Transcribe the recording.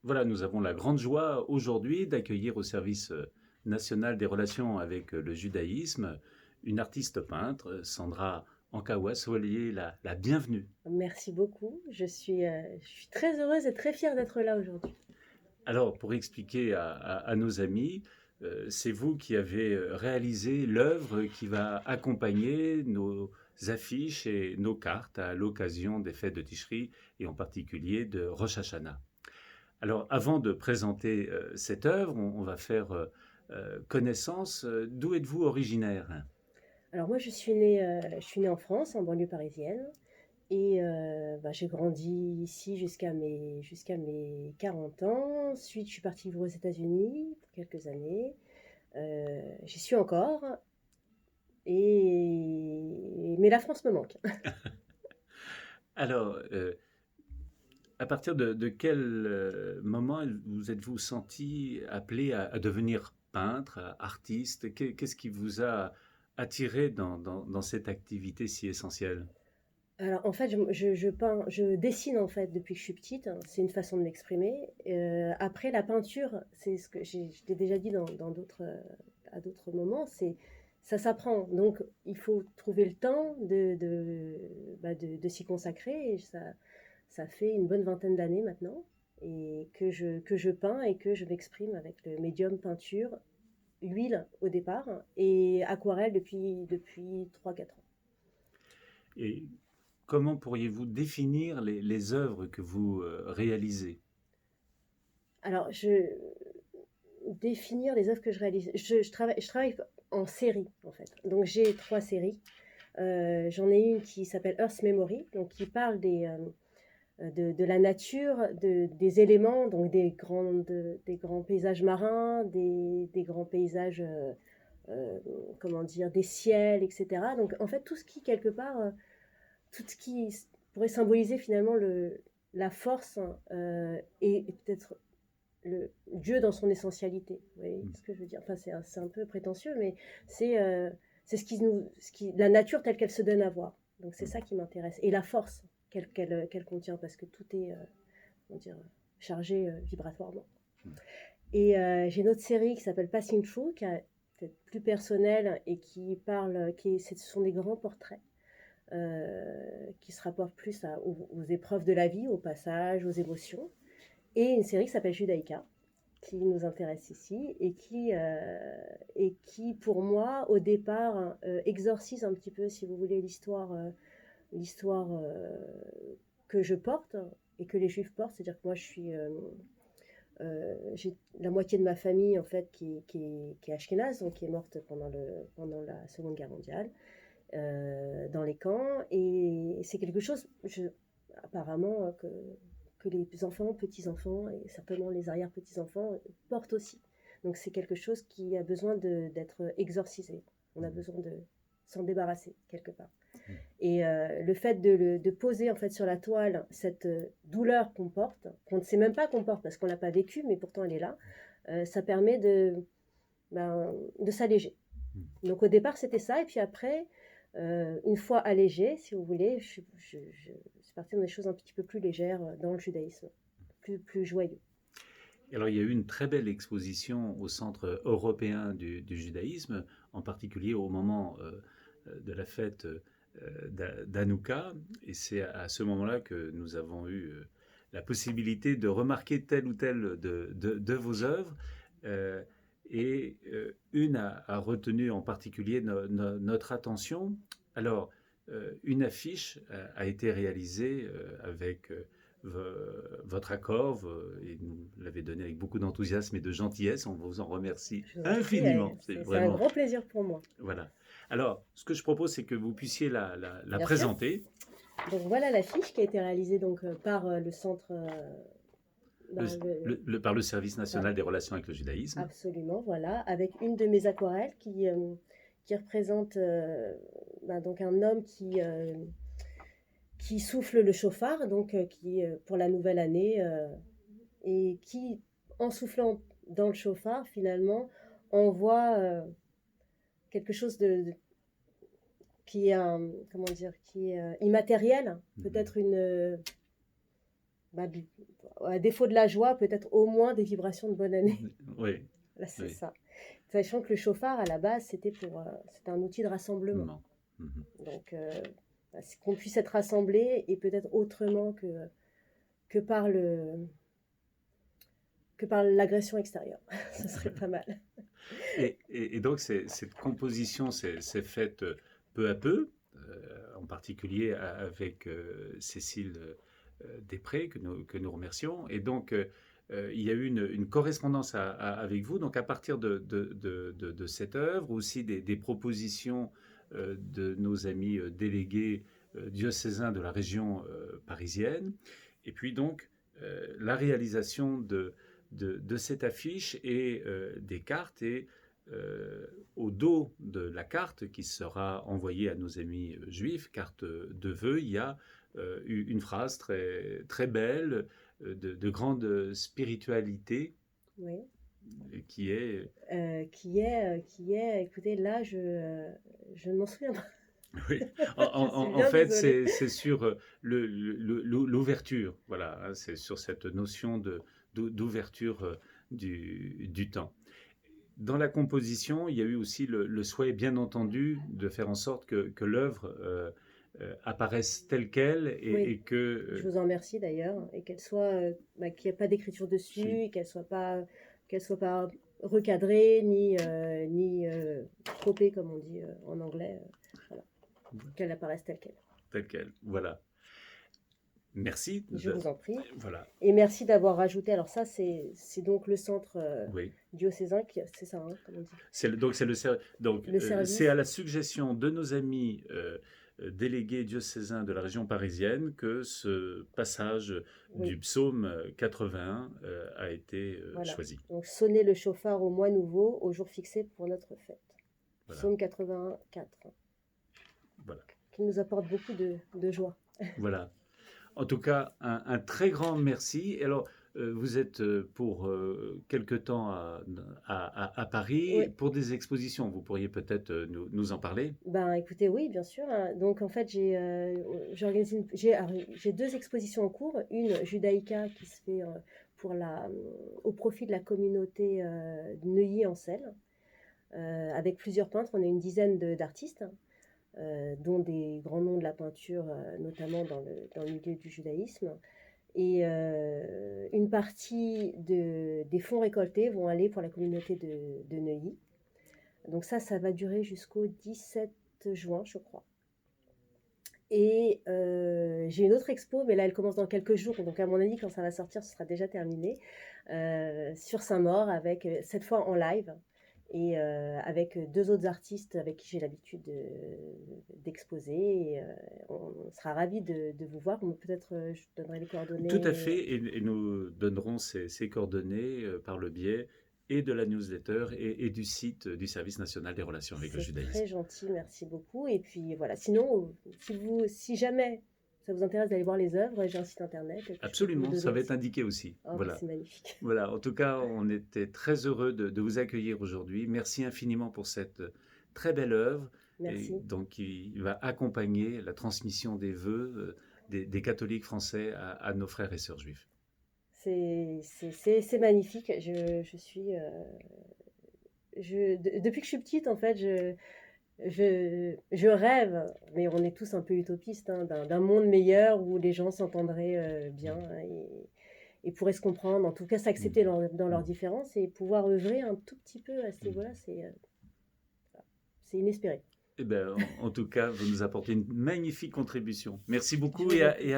Voilà, nous avons la grande joie aujourd'hui d'accueillir au service national des relations avec le judaïsme une artiste peintre, Sandra Ankawa. Soyez la bienvenue. Merci beaucoup. Je suis très heureuse et très fière d'être là aujourd'hui. Alors, pour expliquer à nos amis, c'est vous qui avez réalisé l'œuvre qui va accompagner nos affiches et nos cartes à l'occasion des fêtes de Tishri et en particulier de Rosh Hashanah. Alors, avant de présenter cette œuvre, on va faire connaissance. D'où êtes-vous originaire? Alors moi, je suis née en France, en banlieue parisienne, et j'ai grandi ici jusqu'à mes 40 ans. Ensuite, je suis partie vivre aux États-Unis pour quelques années. J'y suis encore, mais la France me manque. Alors, à partir de quel moment vous êtes-vous senti appelé à devenir peintre, artiste? Qu'est-ce qui vous a attiré dans cette activité si essentielle? Alors, en fait, je dessine en fait depuis que je suis petite. C'est une façon de m'exprimer. Après, la peinture, c'est ce que je t'ai déjà dit dans d'autres, à d'autres moments, ça s'apprend. Donc, il faut trouver le temps de s'y consacrer. Ça fait une bonne vingtaine d'années maintenant et que je peins et que je m'exprime avec le médium peinture, huile au départ et aquarelle depuis 3 4 ans. Et comment pourriez-vous définir les œuvres que vous réalisez? Alors, définir les œuvres que je réalise. Je travaille en série, en fait. Donc, j'ai 3 séries. J'en ai une qui s'appelle Earth Memory, donc qui parle de la nature, des éléments, donc des grands paysages marins, des grands paysages, comment dire, des ciels, etc. Donc, en fait, tout ce qui, quelque part, tout ce qui pourrait symboliser finalement la force et peut-être Dieu dans son essentialité. Vous voyez ce que je veux dire? Enfin, c'est un peu prétentieux, mais c'est euh, c'est la nature telle qu'elle se donne à voir. Donc c'est ça qui m'intéresse. Et la force qu'elle contient, parce que tout est comment dire, chargé vibratoirement. Et j'ai une autre série qui s'appelle Passing Through, qui est peut-être plus personnelle et qui parle, ce sont des grands portraits qui se rapportent plus aux épreuves de la vie, au passage, aux émotions. Et une série qui s'appelle Judaïka, qui nous intéresse ici et qui pour moi, au départ, exorcise un petit peu, si vous voulez, l'histoire que je porte et que les juifs portent. C'est-à-dire que moi, j'ai la moitié de ma famille, en fait, qui est ashkénaze, donc qui est morte pendant la Seconde Guerre mondiale, dans les camps. Et c'est quelque chose, apparemment, que les enfants, petits-enfants et certainement les arrière-petits-enfants portent aussi. Donc c'est quelque chose qui a besoin d'être exorcisé. On a besoin de s'en débarrasser quelque part. Et le fait de poser en fait sur la toile cette douleur qu'on porte, qu'on ne sait même pas qu'on porte parce qu'on l'a pas vécu, mais pourtant elle est là, ça permet de s'alléger. Donc au départ c'était ça, et puis après, une fois allégé, si vous voulez, suis partie dans des choses un petit peu plus légères dans le judaïsme, plus joyeux. Alors, il y a eu une très belle exposition au Centre européen du judaïsme, en particulier au moment de la fête d'Hanouka. Et c'est à ce moment-là que nous avons eu la possibilité de remarquer telle ou telle de vos œuvres. Euh, une a retenu en particulier notre attention. Alors, une affiche a été réalisée avec votre accord, et nous l'avez donné avec beaucoup d'enthousiasme et de gentillesse. On vous en remercie Je vous en prie, infiniment. C'est c'est un vraiment. grand plaisir pour moi. Voilà. Alors, ce que je propose, c'est que vous puissiez la Bien sûr. présenter. Donc voilà l'affiche qui a été réalisée donc, par le centre. Le, Ben, le- par le Service ah, national des relations avec le judaïsme. Absolument, voilà, avec une de mes aquarelles qui représente donc un homme qui souffle le chauffard, donc qui pour la nouvelle année, et qui, en soufflant dans le chauffard, finalement, envoie quelque chose qui est comment dire, qui est immatériel, peut-être bah, à défaut de la joie, peut-être au moins des vibrations de bonne année. Oui, Là, c'est oui. ça. Sachant que le chauffard, à la base, c'était un outil de rassemblement. Non. Mhm. Donc, bah, c'est qu'on puisse être rassemblés et peut-être autrement que par que par l'agression extérieure. Ce serait pas mal. Et donc, cette composition s'est faite peu à peu, en particulier avec Cécile Després, que nous remercions. Et donc, il y a eu une correspondance avec vous. Donc, à partir de cette œuvre, aussi des propositions de nos amis délégués diocésains de la région parisienne. Et puis, donc, la réalisation de cette affiche et des cartes. Et au dos de la carte qui sera envoyée à nos amis juifs, carte de vœux, il y a une phrase très, très belle, de grande spiritualité, Oui. qui est... Écoutez, là, je ne m'en souviens pas. Oui, Je suis en bien fait, désolée. c'est sur l'ouverture, voilà, hein, c'est sur cette notion d'ouverture du temps. Dans la composition, il y a eu aussi le souhait, bien entendu, de faire en sorte que l'œuvre apparaisse telle qu'elle Oui, et que je vous en remercie d'ailleurs, et bah, qu'il n'y ait pas d'écriture dessus, si, et qu'elle soit pas recadrée, ni croppée, comme on dit en anglais. Voilà, qu'elle apparaisse telle qu'elle. telle qu'elle, voilà. Merci. Je vous en prie. Voilà, Et merci d'avoir rajouté. Alors ça, c'est donc le centre oui. diocésain, c'est ça, hein, comme on dit. Donc Le c'est à service. la suggestion de nos amis délégués diocésains de la région parisienne que ce passage Oui, du psaume 81 a été voilà. choisi. Donc sonnez le chauffard au mois nouveau, au jour fixé pour notre fête. Voilà, Psaume 81, 4, voilà, qui nous apporte beaucoup de joie. voilà. En tout cas, un très grand merci. Alors, vous êtes pour quelque temps à Paris Oui, pour des expositions. Vous pourriez peut-être nous en parler. ben écoutez, oui, bien sûr, hein. Donc en fait, j'ai deux expositions en cours. Une, Judaïka, qui se fait au profit de la communauté de Neuilly-en-Selle, avec plusieurs peintres. On est une dizaine d'artistes, dont des grands noms de la peinture, notamment dans le milieu du judaïsme. Et une partie des fonds récoltés vont aller pour la communauté de Neuilly. Donc ça va durer jusqu'au 17 juin, je crois. Et j'ai une autre expo, mais là, elle commence dans quelques jours. Donc, à mon avis, quand ça va sortir, ce sera déjà terminé. Sur Saint-Maur, avec cette fois en live. Et avec deux autres artistes avec qui j'ai l'habitude d'exposer. Et on sera ravis de vous voir. Peut-être je donnerai les Tout à coordonnées. fait, et nous donnerons ces coordonnées par le biais et de la newsletter et du site du Service national des relations avec le C'est très judaïsme. gentil, merci beaucoup. Et puis voilà, sinon, si jamais ça vous intéresse d'aller voir les œuvres, j'ai un site internet et puis je peux vous le Absolument, ça donner va être aussi. indiqué aussi. Oh, bah, Voilà. c'est magnifique. Voilà, en tout cas, on était très heureux de vous accueillir aujourd'hui. Merci infiniment pour cette très belle œuvre et Merci. donc qui va accompagner la transmission des vœux des catholiques français à nos frères et sœurs juifs. C'est magnifique. Depuis que je suis petite, en fait, je rêve, mais on est tous un peu utopistes, hein, d'un monde meilleur où les gens s'entendraient bien et pourraient se comprendre, en tout cas s'accepter dans leurs différences et pouvoir œuvrer un tout petit peu à ce niveau-là, c'est inespéré. Eh bien, en tout cas, vous nous apportez une magnifique contribution. Merci Je beaucoup vous et en à prie.